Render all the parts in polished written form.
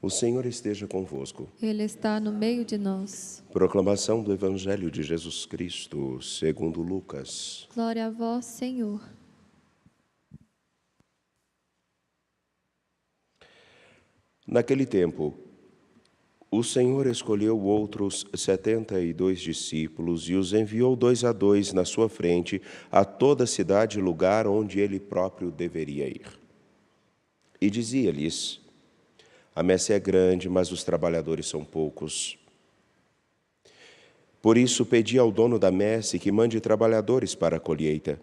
O Senhor esteja convosco. Ele está no meio de nós. Proclamação do Evangelho de Jesus Cristo, segundo Lucas. Glória a vós, Senhor. Naquele tempo, o Senhor escolheu outros 72 discípulos e os enviou 2 a 2 na sua frente a toda cidade e lugar onde ele próprio deveria ir. E dizia-lhes: a messe é grande, mas os trabalhadores são poucos. Por isso pedi ao dono da messe que mande trabalhadores para a colheita.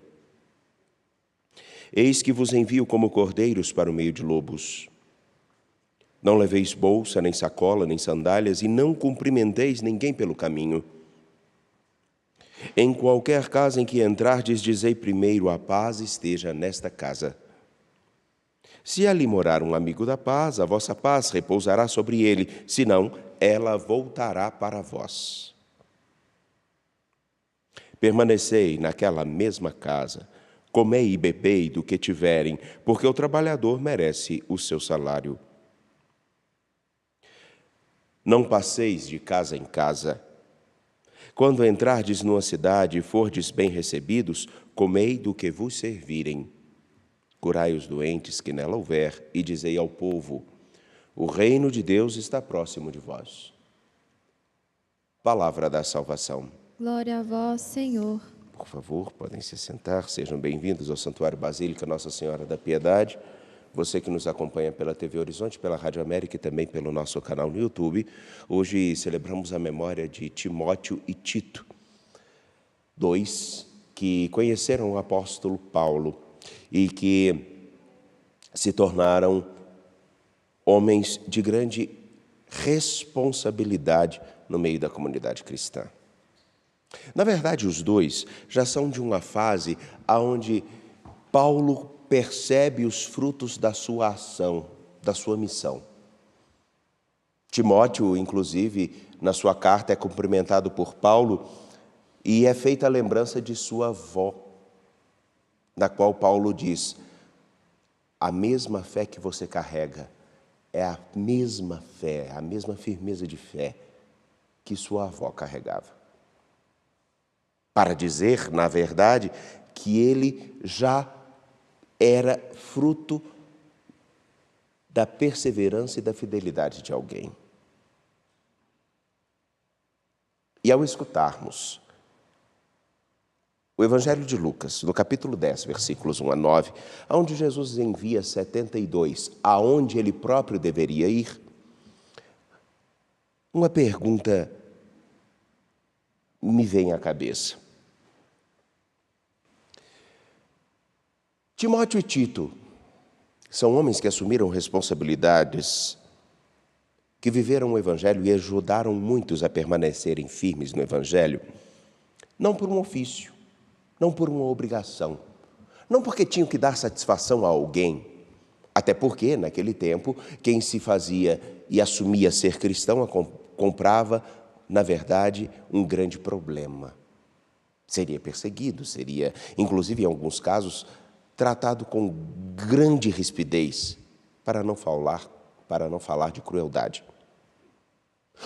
Eis que vos envio como cordeiros para o meio de lobos. Não leveis bolsa, nem sacola, nem sandálias, e não cumprimenteis ninguém pelo caminho. Em qualquer casa em que entrardes, dizei primeiro: a paz esteja nesta casa. Se ali morar um amigo da paz, a vossa paz repousará sobre ele, senão ela voltará para vós. Permanecei naquela mesma casa, comei e bebei do que tiverem, porque o trabalhador merece o seu salário. Não passeis de casa em casa. Quando entrardes numa cidade e fordes bem recebidos, comei do que vos servirem. Curai os doentes que nela houver, e dizei ao povo: o reino de Deus está próximo de vós. Palavra da salvação. Glória a vós, Senhor. Por favor, podem se sentar. Sejam bem-vindos ao Santuário Basílica Nossa Senhora da Piedade. Você que nos acompanha pela TV Horizonte, pela Rádio América e também pelo nosso canal no YouTube. Hoje celebramos a memória de Timóteo e Tito, 2 que conheceram o apóstolo Paulo e que se tornaram homens de grande responsabilidade no meio da comunidade cristã. Na verdade, os dois já são de uma fase onde Paulo percebe os frutos da sua ação, da sua missão. Timóteo, inclusive, na sua carta é cumprimentado por Paulo e é feita a lembrança de sua avó, na qual Paulo diz: a mesma fé que você carrega é a mesma fé, a mesma firmeza de fé que sua avó carregava. Para dizer, na verdade, que ele já era fruto da perseverança e da fidelidade de alguém. E ao escutarmos o Evangelho de Lucas, no capítulo 10, versículos 1 a 9, onde Jesus envia 72, aonde ele próprio deveria ir, uma pergunta me vem à cabeça. Timóteo e Tito são homens que assumiram responsabilidades, que viveram o Evangelho e ajudaram muitos a permanecerem firmes no Evangelho, não por um ofício, não por uma obrigação, não porque tinham que dar satisfação a alguém, até porque, naquele tempo, quem se fazia e assumia ser cristão comprava, na verdade, um grande problema. Seria perseguido, seria, inclusive em alguns casos, tratado com grande rispidez, para não falar de crueldade.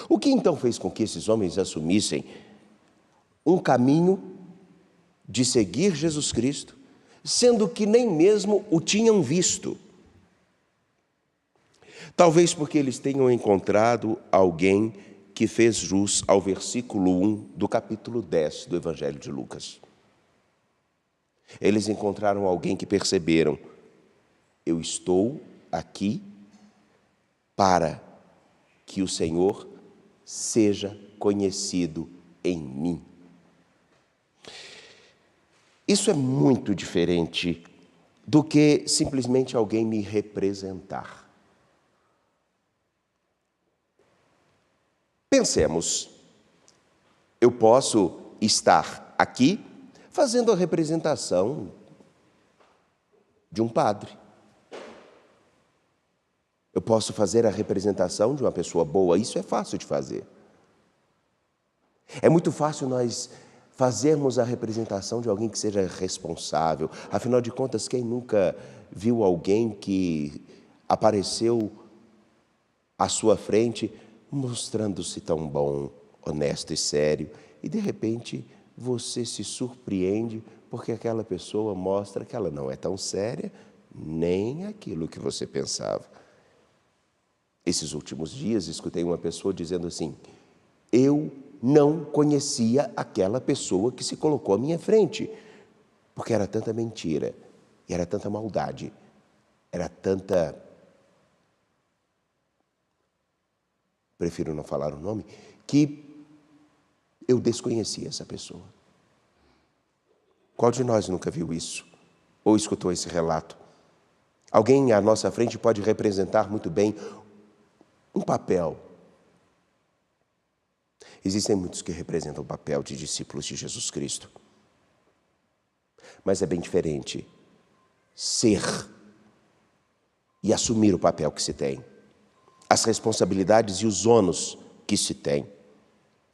O que então fez com que esses homens assumissem um caminho de seguir Jesus Cristo, sendo que nem mesmo o tinham visto? Talvez porque eles tenham encontrado alguém que fez jus ao versículo 1 do capítulo 10 do Evangelho de Lucas. Eles encontraram alguém que perceberam: eu estou aqui para que o Senhor seja conhecido em mim. Isso é muito diferente do que simplesmente alguém me representar. Pensemos, eu posso estar aqui fazendo a representação de um padre. Eu posso fazer a representação de uma pessoa boa, isso é fácil de fazer. É muito fácil nós fazermos a representação de alguém que seja responsável. Afinal de contas, quem nunca viu alguém que apareceu à sua frente, mostrando-se tão bom, honesto e sério, e de repente você se surpreende porque aquela pessoa mostra que ela não é tão séria, nem aquilo que você pensava. Esses últimos dias escutei uma pessoa dizendo assim: eu não conhecia aquela pessoa que se colocou à minha frente, porque era tanta mentira, e era tanta maldade, era tanta... prefiro não falar o nome, que eu desconhecia essa pessoa. Qual de nós nunca viu isso? Ou escutou esse relato? Alguém à nossa frente pode representar muito bem um papel. Existem muitos que representam o papel de discípulos de Jesus Cristo. Mas é bem diferente ser e assumir o papel que se tem, as responsabilidades e os ônus que se tem,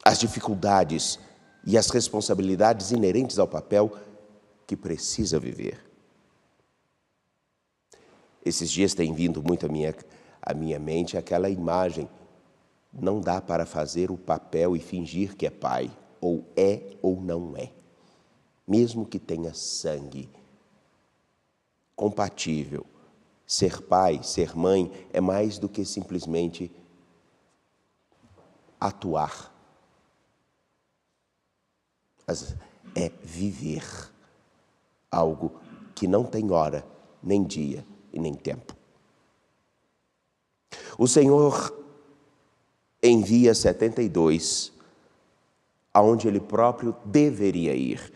as dificuldades e as responsabilidades inerentes ao papel que precisa viver. Esses dias tem vindo muito à minha mente aquela imagem: não dá para fazer o papel e fingir que é pai, ou não é. Mesmo que tenha sangue compatível, ser pai, ser mãe, é mais do que simplesmente atuar. Mas é viver algo que não tem hora, nem dia e nem tempo. O Senhor envia 72 aonde Ele próprio deveria ir.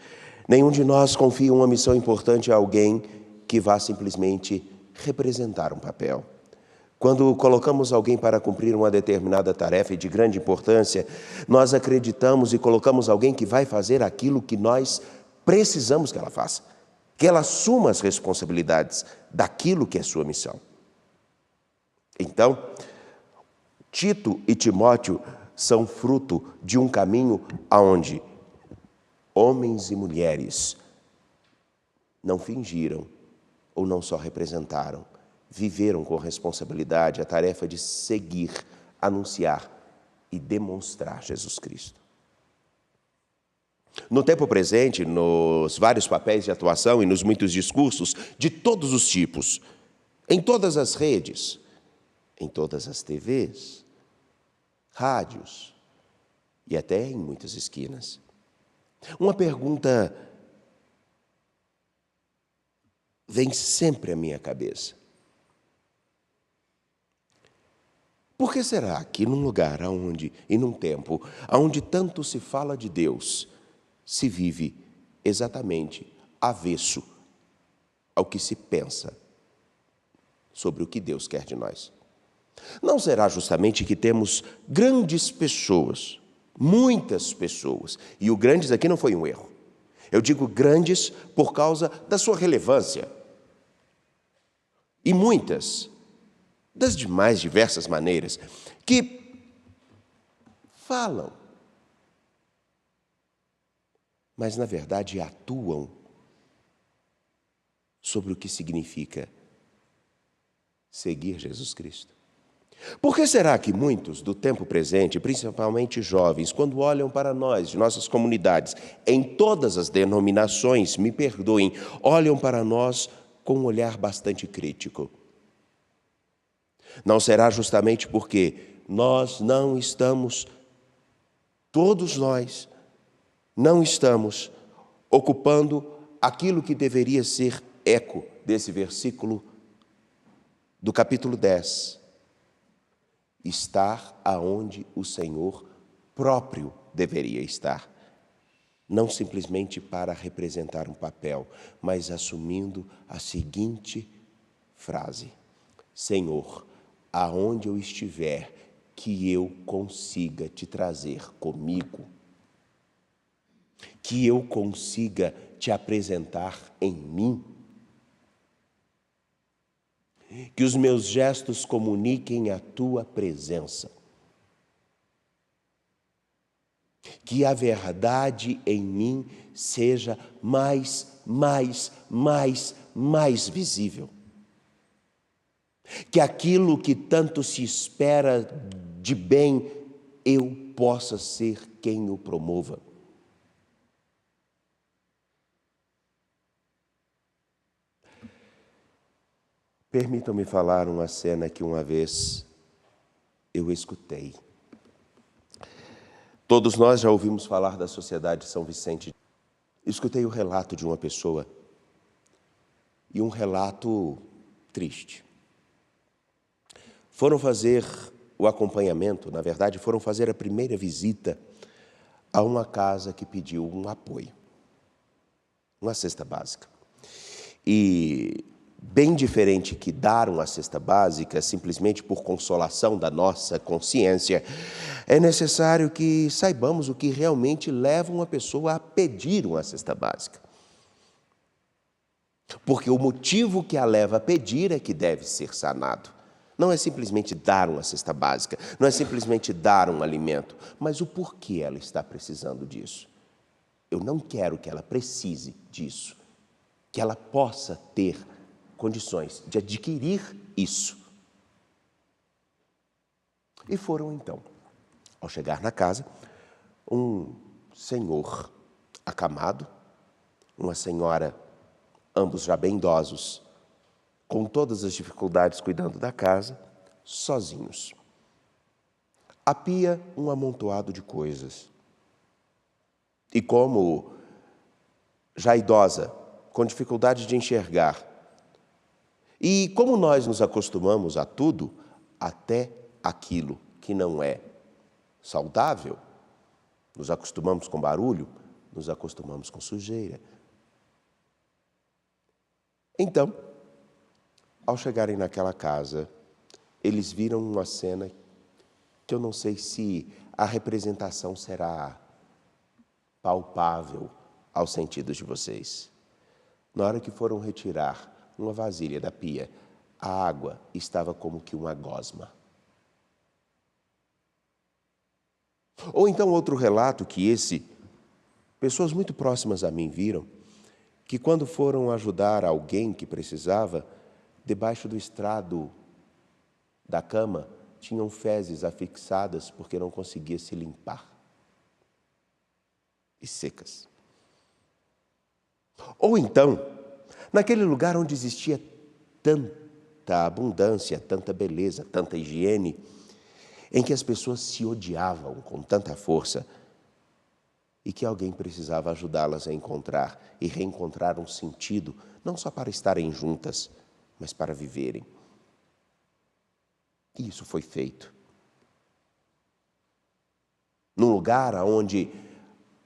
Nenhum de nós confia uma missão importante a alguém que vá simplesmente representar um papel. Quando colocamos alguém para cumprir uma determinada tarefa de grande importância, nós acreditamos e colocamos alguém que vai fazer aquilo que nós precisamos que ela faça, que ela assuma as responsabilidades daquilo que é sua missão. Então, Tito e Timóteo são fruto de um caminho aonde homens e mulheres não fingiram ou não só representaram, viveram com responsabilidade a tarefa de seguir, anunciar e demonstrar Jesus Cristo. No tempo presente, nos vários papéis de atuação e nos muitos discursos de todos os tipos, em todas as redes, em todas as TVs, rádios e até em muitas esquinas, uma pergunta vem sempre à minha cabeça. Por que será que num lugar e num tempo onde tanto se fala de Deus, se vive exatamente avesso ao que se pensa sobre o que Deus quer de nós? Não será justamente que temos grandes pessoas, muitas pessoas, e o grandes aqui não foi um erro. Eu digo grandes por causa da sua relevância. E muitas, das demais diversas maneiras, que falam, mas na verdade atuam sobre o que significa seguir Jesus Cristo. Por que será que muitos do tempo presente, principalmente jovens, quando olham para nós, de nossas comunidades, em todas as denominações, me perdoem, olham para nós com um olhar bastante crítico? Não será justamente porque nós não estamos, todos nós, não estamos ocupando aquilo que deveria ser eco desse versículo do capítulo 10. Estar aonde o Senhor próprio deveria estar. Não simplesmente para representar um papel, mas assumindo a seguinte frase: Senhor, aonde eu estiver, que eu consiga te trazer comigo, que eu consiga te apresentar em mim, que os meus gestos comuniquem a tua presença, que a verdade em mim seja mais visível, que aquilo que tanto se espera de bem, eu possa ser quem o promova. Permitam-me falar uma cena que uma vez eu escutei. Todos nós já ouvimos falar da Sociedade de São Vicente. Escutei o relato de uma pessoa, e um relato triste. Foram fazer o acompanhamento, na verdade, foram fazer a primeira visita a uma casa que pediu um apoio, uma cesta básica. E bem diferente que dar uma cesta básica simplesmente por consolação da nossa consciência, é necessário que saibamos o que realmente leva uma pessoa a pedir uma cesta básica. Porque o motivo que a leva a pedir é que deve ser sanado. Não é simplesmente dar uma cesta básica, não é simplesmente dar um alimento, mas o porquê ela está precisando disso. Eu não quero que ela precise disso, que ela possa ter condições de adquirir isso. E foram então, ao chegar na casa, um senhor acamado, uma senhora, ambos já bem idosos, com todas as dificuldades cuidando da casa, sozinhos. A pia, um amontoado de coisas. E como já idosa, com dificuldade de enxergar, e como nós nos acostumamos a tudo, até aquilo que não é saudável, nos acostumamos com barulho, nos acostumamos com sujeira. Então, ao chegarem naquela casa, eles viram uma cena que eu não sei se a representação será palpável aos sentidos de vocês. Na hora que foram retirar uma vasilha da pia, a água estava como que uma gosma. Ou então outro relato que pessoas muito próximas a mim viram, que quando foram ajudar alguém que precisava, debaixo do estrado da cama, tinham fezes afixadas porque não conseguia se limpar. E secas. Ou então, naquele lugar onde existia tanta abundância, tanta beleza, tanta higiene, em que as pessoas se odiavam com tanta força e que alguém precisava ajudá-las a encontrar e reencontrar um sentido, não só para estarem juntas, mas para viverem. E isso foi feito. Num lugar onde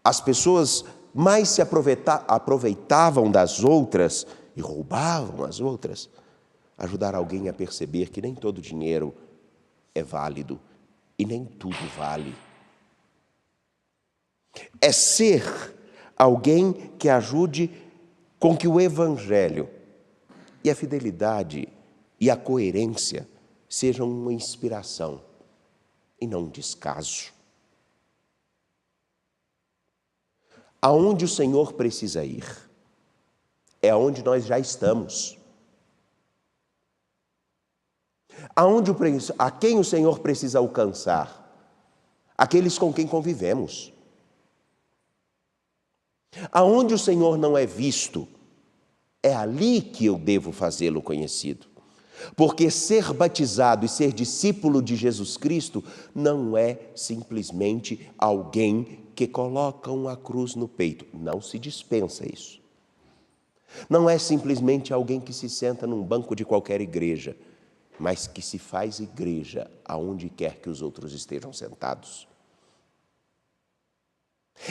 as pessoas mais se aproveitavam das outras e roubavam as outras, ajudar alguém a perceber que nem todo dinheiro é válido e nem tudo vale. É ser alguém que ajude com que o Evangelho e a fidelidade e a coerência sejam uma inspiração e não um descaso. Aonde o Senhor precisa ir, é aonde nós já estamos. A quem o Senhor precisa alcançar? Aqueles com quem convivemos. Aonde o Senhor não é visto, é ali que eu devo fazê-lo conhecido. Porque ser batizado e ser discípulo de Jesus Cristo não é simplesmente alguém que coloca uma cruz no peito. Não se dispensa isso. Não é simplesmente alguém que se senta num banco de qualquer igreja, mas que se faz igreja aonde quer que os outros estejam sentados.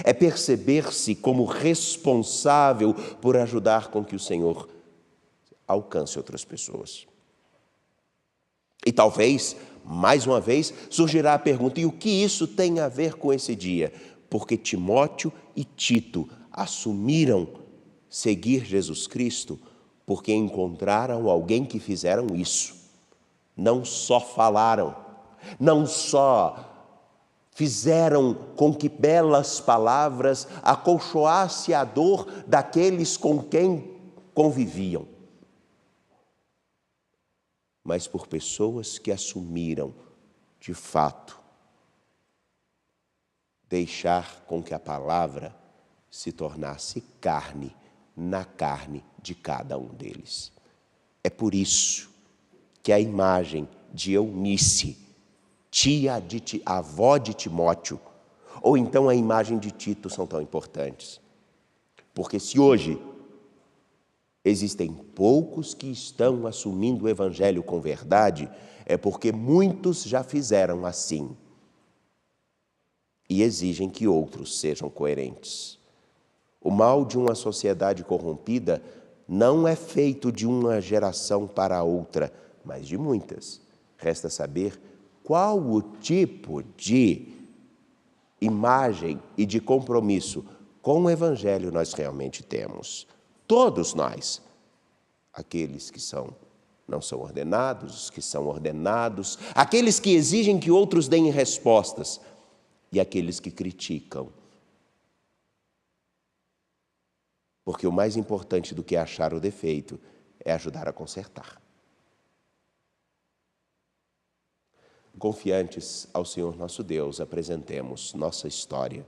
É perceber-se como responsável por ajudar com que o Senhor alcance outras pessoas. E talvez, mais uma vez, surgirá a pergunta: e o que isso tem a ver com esse dia? Porque Timóteo e Tito assumiram seguir Jesus Cristo porque encontraram alguém que fizeram isso. Não só falaram, não só fizeram com que belas palavras acolchoasse a dor daqueles com quem conviviam. mas por pessoas que assumiram, de fato, deixar com que a palavra se tornasse carne na carne de cada um deles. É por isso que a imagem de Eunice, avó de Timóteo, ou então a imagem de Tito são tão importantes. Porque se hoje existem poucos que estão assumindo o Evangelho com verdade, é porque muitos já fizeram assim e exigem que outros sejam coerentes. O mal de uma sociedade corrompida não é feito de uma geração para outra, mas de muitas. Resta saber qual o tipo de imagem e de compromisso com o Evangelho nós realmente temos. Todos nós, aqueles que não são ordenados, os que são ordenados, aqueles que exigem que outros deem respostas e aqueles que criticam. Porque o mais importante do que achar o defeito é ajudar a consertar. Confiantes ao Senhor nosso Deus, apresentemos nossa história.